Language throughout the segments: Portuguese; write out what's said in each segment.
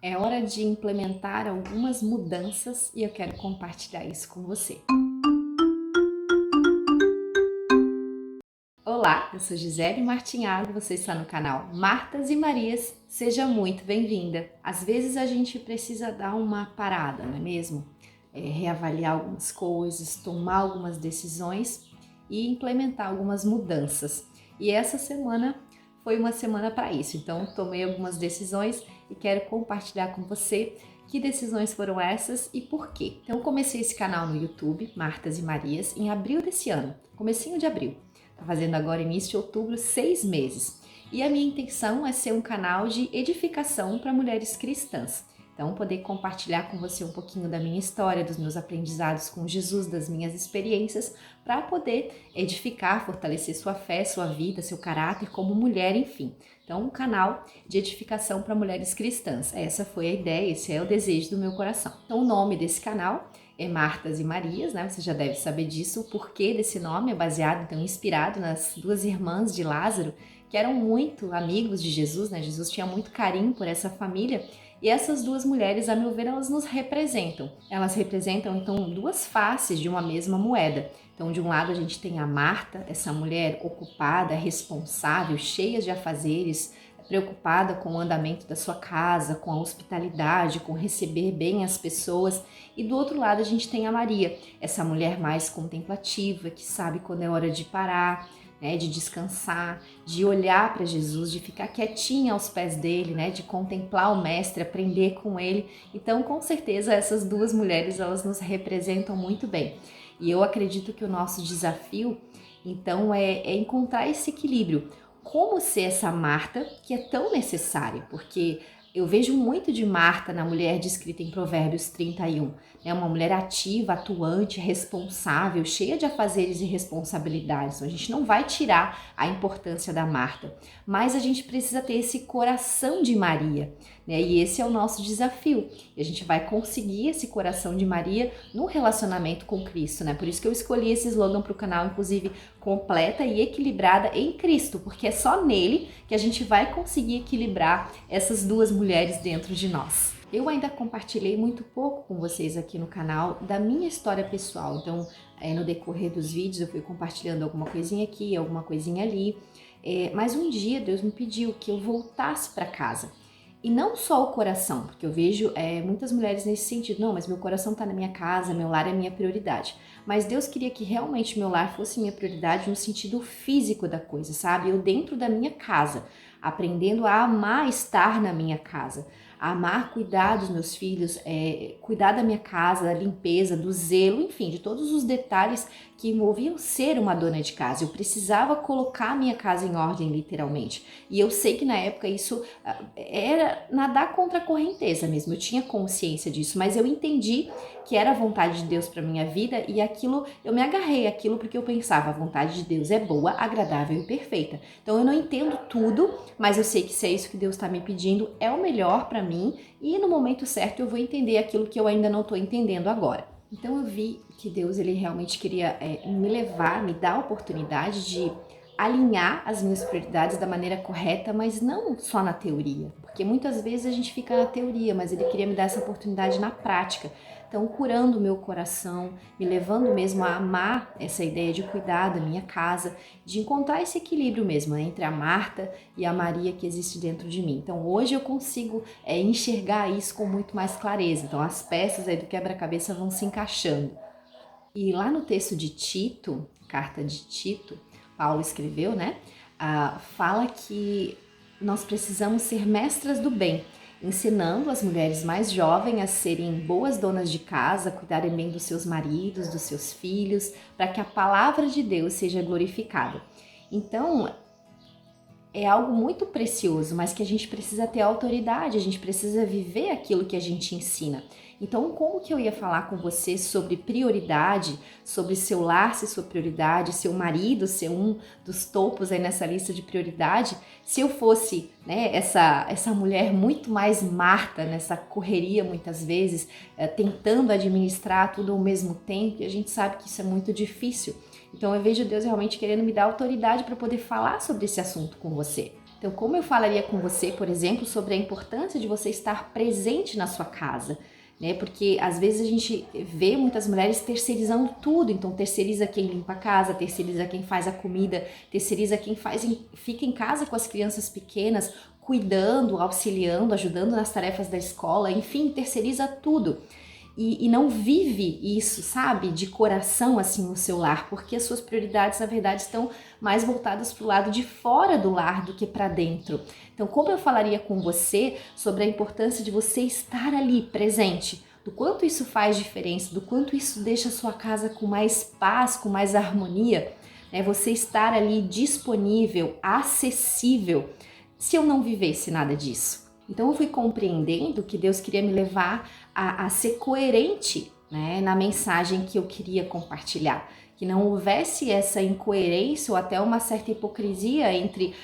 É hora de implementar algumas mudanças e eu quero compartilhar isso com você. Olá, eu sou Gisele Martinhago, você está no canal Martas e Marias, seja muito bem-vinda. Às vezes a gente precisa dar uma parada, não é mesmo? Reavaliar algumas coisas, tomar algumas decisões e implementar algumas mudanças. E essa semana foi uma semana para isso, então tomei algumas decisões e quero compartilhar com você que decisões foram essas e por quê. Então comecei esse canal no YouTube, Martas e Marias, em abril desse ano, comecinho de abril. Está fazendo agora início de outubro, 6 meses. E a minha intenção é ser um canal de edificação para mulheres cristãs. Então, poder compartilhar com você um pouquinho da minha história, dos meus aprendizados com Jesus, das minhas experiências, para poder edificar, fortalecer sua fé, sua vida, seu caráter como mulher, enfim. Então, um canal de edificação para mulheres cristãs. Essa foi a ideia, esse é o desejo do meu coração. Então, o nome desse canal é Martas e Marias, né? Você já deve saber disso. O porquê desse nome é baseado, então, inspirado nas duas irmãs de Lázaro, que eram muito amigos de Jesus, né? Jesus tinha muito carinho por essa família. E essas duas mulheres, a meu ver, elas nos representam. Elas representam, então, duas faces de uma mesma moeda. Então, de um lado, a gente tem a Marta, essa mulher ocupada, responsável, cheia de afazeres, preocupada com o andamento da sua casa, com a hospitalidade, com receber bem as pessoas. E do outro lado, a gente tem a Maria, essa mulher mais contemplativa, que sabe quando é hora de parar, né, de descansar, de olhar para Jesus, de ficar quietinha aos pés dele, né, de contemplar o mestre, aprender com ele. Então, com certeza, essas duas mulheres, elas nos representam muito bem. E eu acredito que o nosso desafio, então, é encontrar esse equilíbrio. Como ser essa Marta que é tão necessária? Porque eu vejo muito de Marta na mulher descrita em Provérbios 31. É uma mulher ativa, atuante, responsável, cheia de afazeres e responsabilidades. Então, a gente não vai tirar a importância da Marta, mas a gente precisa ter esse coração de Maria, né? E esse é o nosso desafio. E a gente vai conseguir esse coração de Maria no relacionamento com Cristo, né? Por isso que eu escolhi esse slogan para o canal, inclusive, completa e equilibrada em Cristo, porque é só nele que a gente vai conseguir equilibrar essas duas mulheres dentro de nós. Eu ainda compartilhei muito pouco com vocês aqui no canal da minha história pessoal, então no decorrer dos vídeos eu fui compartilhando alguma coisinha aqui, alguma coisinha ali, mas um dia Deus me pediu que eu voltasse para casa. E não só o coração, porque eu vejo muitas mulheres nesse sentido, não, mas meu coração está na minha casa, meu lar é minha prioridade. Mas Deus queria que realmente meu lar fosse minha prioridade no sentido físico da coisa, sabe? Eu dentro da minha casa, aprendendo a amar estar na minha casa, a amar cuidar dos meus filhos, cuidar da minha casa, da limpeza, do zelo, enfim, de todos os detalhes que envolviam ser uma dona de casa. Eu precisava colocar a minha casa em ordem, literalmente. E eu sei que na época isso era nadar contra a correnteza mesmo, eu tinha consciência disso, mas eu entendi que era a vontade de Deus para minha vida e aquilo, eu me agarrei àquilo porque eu pensava, a vontade de Deus é boa, agradável e perfeita. Então eu não entendo tudo, mas eu sei que se é isso que Deus está me pedindo, é o melhor para mim e no momento certo eu vou entender aquilo que eu ainda não estou entendendo agora. Então eu vi que Deus ele realmente queria me levar, me dar a oportunidade de alinhar as minhas prioridades da maneira correta, mas não só na teoria, porque muitas vezes a gente fica na teoria, mas ele queria me dar essa oportunidade na prática. Então, curando o meu coração, me levando mesmo a amar essa ideia de cuidar da minha casa, de encontrar esse equilíbrio mesmo, né, entre a Marta e a Maria que existe dentro de mim. Então, hoje eu consigo enxergar isso com muito mais clareza. Então, as peças aí do quebra-cabeça vão se encaixando. E lá no texto de Tito, carta de Tito, Paulo escreveu, né? Fala que nós precisamos ser mestras do bem, ensinando as mulheres mais jovens a serem boas donas de casa, cuidarem bem dos seus maridos, dos seus filhos, para que a palavra de Deus seja glorificada. Então, é algo muito precioso, mas que a gente precisa ter autoridade, a gente precisa viver aquilo que a gente ensina. Então, como que eu ia falar com você sobre prioridade, sobre seu lar ser sua prioridade, seu marido ser um dos topos aí nessa lista de prioridade, se eu fosse, né, essa mulher muito mais Marta, nessa correria muitas vezes, tentando administrar tudo ao mesmo tempo, e a gente sabe que isso é muito difícil. Então eu vejo Deus realmente querendo me dar autoridade para poder falar sobre esse assunto com você. Então, como eu falaria com você, por exemplo, sobre a importância de você estar presente na sua casa, né? Porque às vezes a gente vê muitas mulheres terceirizando tudo, então terceiriza quem limpa a casa, terceiriza quem faz a comida, terceiriza quem fica em casa com as crianças pequenas, cuidando, auxiliando, ajudando nas tarefas da escola, enfim, terceiriza tudo. E não vive isso, sabe, de coração assim no seu lar, porque as suas prioridades, na verdade, estão mais voltadas para o lado de fora do lar do que para dentro. Então, como eu falaria com você sobre a importância de você estar ali presente, do quanto isso faz diferença, do quanto isso deixa a sua casa com mais paz, com mais harmonia, né? Você estar ali disponível, acessível, se eu não vivesse nada disso. Então eu fui compreendendo que Deus queria me levar a ser coerente, né, na mensagem que eu queria compartilhar. Que não houvesse essa incoerência ou até uma certa hipocrisia entre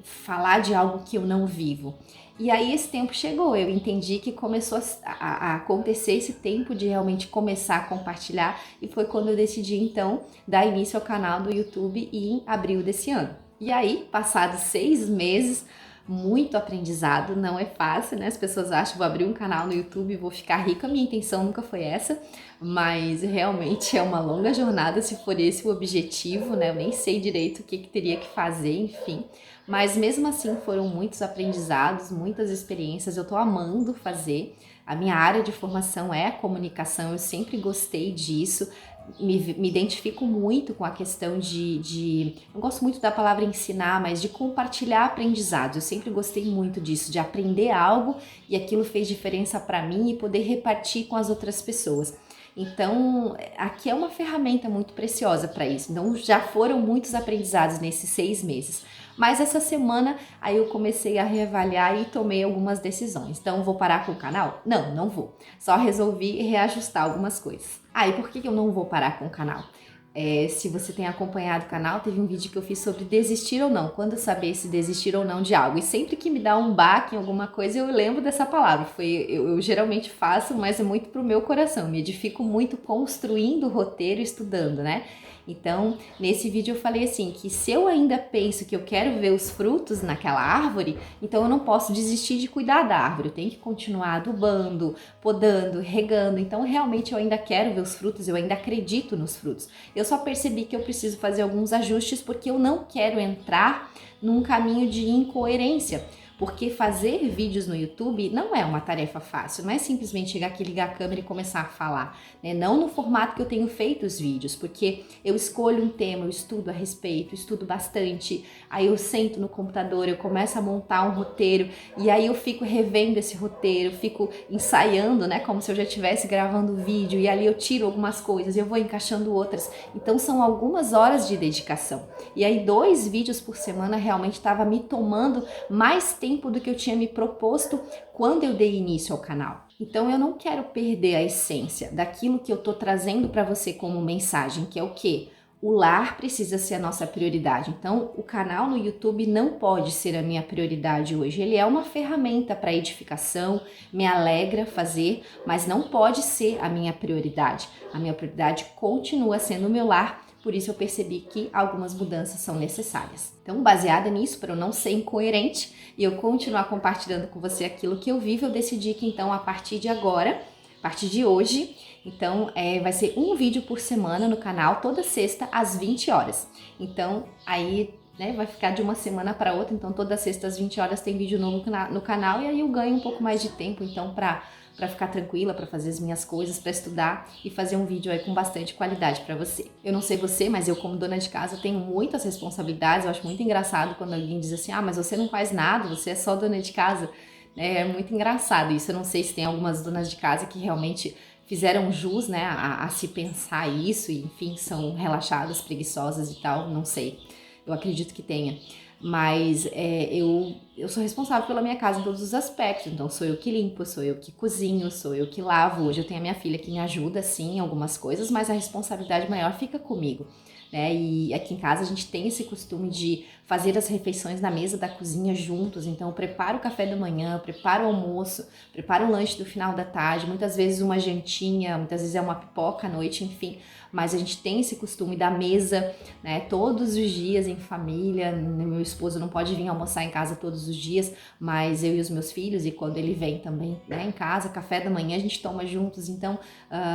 falar de algo que eu não vivo. E aí esse tempo chegou, eu entendi que começou a acontecer esse tempo de realmente começar a compartilhar, e foi quando eu decidi então dar início ao canal do YouTube em abril desse ano. E aí, passados 6 meses, muito aprendizado, não é fácil, né? As pessoas acham que vou abrir um canal no YouTube e vou ficar rica, minha intenção nunca foi essa, mas realmente é uma longa jornada se for esse o objetivo, né? Eu nem sei direito o que teria que fazer, enfim, mas mesmo assim foram muitos aprendizados, muitas experiências, eu tô amando fazer. A minha área de formação é a comunicação, eu sempre gostei disso, me identifico muito com a questão não gosto muito da palavra ensinar, mas de compartilhar aprendizados. Eu sempre gostei muito disso, de aprender algo e aquilo fez diferença para mim e poder repartir com as outras pessoas. Então, aqui é uma ferramenta muito preciosa para isso. Então, já foram muitos aprendizados nesses 6 meses. Mas essa semana, aí eu comecei a reavaliar e tomei algumas decisões. Então, vou parar com o canal? Não, não vou. Só resolvi reajustar algumas coisas. E por que eu não vou parar com o canal? Se você tem acompanhado o canal, teve um vídeo que eu fiz sobre desistir ou não, quando saber se desistir ou não de algo. E sempre que me dá um baque em alguma coisa, eu lembro dessa palavra. Eu geralmente faço, mas é muito pro meu coração. Me edifico muito construindo o roteiro, estudando, né? Então, nesse vídeo eu falei assim, que se eu ainda penso que eu quero ver os frutos naquela árvore, então eu não posso desistir de cuidar da árvore, eu tenho que continuar adubando, podando, regando. Então, realmente eu ainda quero ver os frutos, eu ainda acredito nos frutos. Eu só percebi que eu preciso fazer alguns ajustes porque eu não quero entrar num caminho de incoerência. Porque fazer vídeos no YouTube não é uma tarefa fácil, não é simplesmente chegar aqui, ligar a câmera e começar a falar, né? Não no formato que eu tenho feito os vídeos, porque eu escolho um tema, eu estudo a respeito, estudo bastante, aí eu sento no computador, eu começo a montar um roteiro, e aí eu fico revendo esse roteiro, fico ensaiando, né? Como se eu já estivesse gravando o vídeo, e ali eu tiro algumas coisas, eu vou encaixando outras. Então são algumas horas de dedicação. E aí 2 vídeos por semana realmente estava me tomando mais tempo do que eu tinha me proposto quando eu dei início ao canal. Então eu não quero perder a essência daquilo que eu tô trazendo para você como mensagem, que é o quê? O lar precisa ser a nossa prioridade. Então o canal no YouTube não pode ser a minha prioridade hoje. Ele é uma ferramenta para edificação, me alegra fazer, mas não pode ser a minha prioridade. A minha prioridade continua sendo o meu lar. Por isso eu percebi que algumas mudanças são necessárias. Então, baseada nisso, para eu não ser incoerente e eu continuar compartilhando com você aquilo que eu vivo, eu decidi que então a partir de agora, a partir de hoje, então vai ser um vídeo por semana no canal, toda sexta às 20 horas. Então, aí vai ficar de uma semana para outra, então toda sexta às 20 horas tem vídeo novo no canal, e aí eu ganho um pouco mais de tempo, então, para ficar tranquila, para fazer as minhas coisas, para estudar e fazer um vídeo aí com bastante qualidade para você. Eu não sei você, mas eu como dona de casa tenho muitas responsabilidades. Eu acho muito engraçado quando alguém diz assim, mas você não faz nada, você é só dona de casa. É muito engraçado isso. Eu não sei se tem algumas donas de casa que realmente fizeram jus, né, a se pensar isso e, enfim, são relaxadas, preguiçosas e tal, não sei. Eu acredito que tenha. Mas eu eu sou responsável pela minha casa em todos os aspectos, então sou eu que limpo, sou eu que cozinho, sou eu que lavo. Hoje eu tenho a minha filha que me ajuda, sim, em algumas coisas, mas a responsabilidade maior fica comigo, né? E aqui em casa a gente tem esse costume de fazer as refeições na mesa da cozinha juntos, então eu preparo o café da manhã, eu preparo o almoço, preparo o lanche do final da tarde, muitas vezes uma jantinha, muitas vezes é uma pipoca à noite, enfim, mas a gente tem esse costume da mesa, né, todos os dias em família. Meu esposo não pode vir almoçar em casa todos os dias, mas eu e os meus filhos, e quando ele vem também, né, em casa, café da manhã a gente toma juntos, então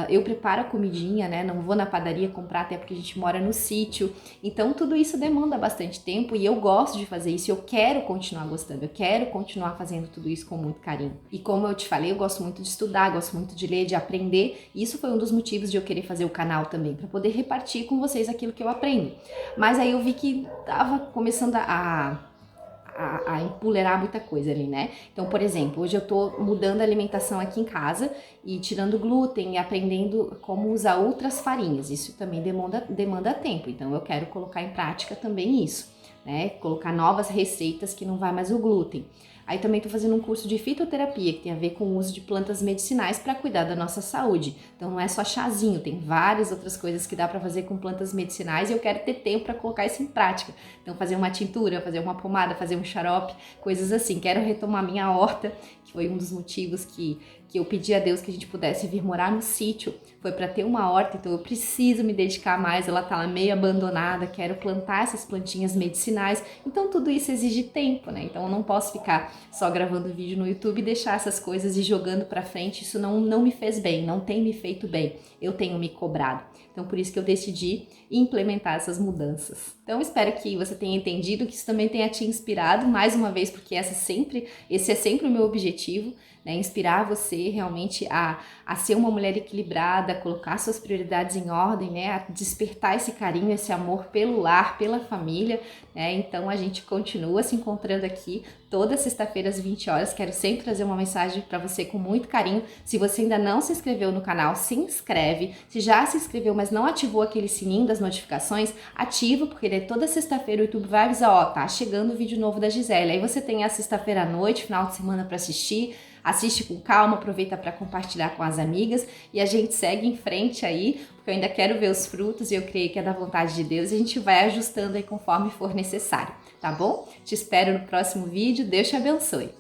eu preparo a comidinha, né, não vou na padaria comprar, até porque a gente mora no sítio, então tudo isso demanda bastante tempo e eu gosto de fazer isso, eu quero continuar gostando, eu quero continuar fazendo tudo isso com muito carinho. E como eu te falei, eu gosto muito de estudar, gosto muito de ler, de aprender, e isso foi um dos motivos de eu querer fazer o canal também, para poder repartir com vocês aquilo que eu aprendo. Mas aí eu vi que tava começando a empoleirar muita coisa ali, né? Então, por exemplo, hoje eu tô mudando a alimentação aqui em casa e tirando glúten e aprendendo como usar outras farinhas. Isso também demanda tempo, então eu quero colocar em prática também isso, né? Colocar novas receitas que não vai mais o glúten. Aí também estou fazendo um curso de fitoterapia, que tem a ver com o uso de plantas medicinais para cuidar da nossa saúde. Então não é só chazinho, tem várias outras coisas que dá para fazer com plantas medicinais e eu quero ter tempo para colocar isso em prática. Então fazer uma tintura, fazer uma pomada, fazer um xarope, coisas assim. Quero retomar minha horta, que foi um dos motivos que eu pedi a Deus que a gente pudesse vir morar no sítio, foi para ter uma horta, então eu preciso me dedicar mais, ela tá lá meio abandonada, quero plantar essas plantinhas medicinais, então tudo isso exige tempo, né? Então eu não posso ficar só gravando vídeo no YouTube e deixar essas coisas e jogando para frente, isso não me fez bem, não tem me feito bem, eu tenho me cobrado. Então por isso que eu decidi implementar essas mudanças. Então espero que você tenha entendido, que isso também tenha te inspirado, mais uma vez, porque esse é sempre o meu objetivo, né? Inspirar você realmente a ser uma mulher equilibrada, a colocar suas prioridades em ordem, né? A despertar esse carinho, esse amor pelo lar, pela família, né? Então a gente continua se encontrando aqui toda sexta-feira às 20 horas. Quero sempre trazer uma mensagem para você com muito carinho. Se você ainda não se inscreveu no canal, se inscreve. Se já se inscreveu, mas não ativou aquele sininho das notificações, ativa, porque toda sexta-feira o YouTube vai avisar, ó, tá chegando o vídeo novo da Gisele. Aí você tem a sexta-feira à noite, final de semana para assistir. Assiste com calma, aproveita para compartilhar com as amigas e a gente segue em frente aí, porque eu ainda quero ver os frutos e eu creio que é da vontade de Deus e a gente vai ajustando aí conforme for necessário, tá bom? Te espero no próximo vídeo, Deus te abençoe!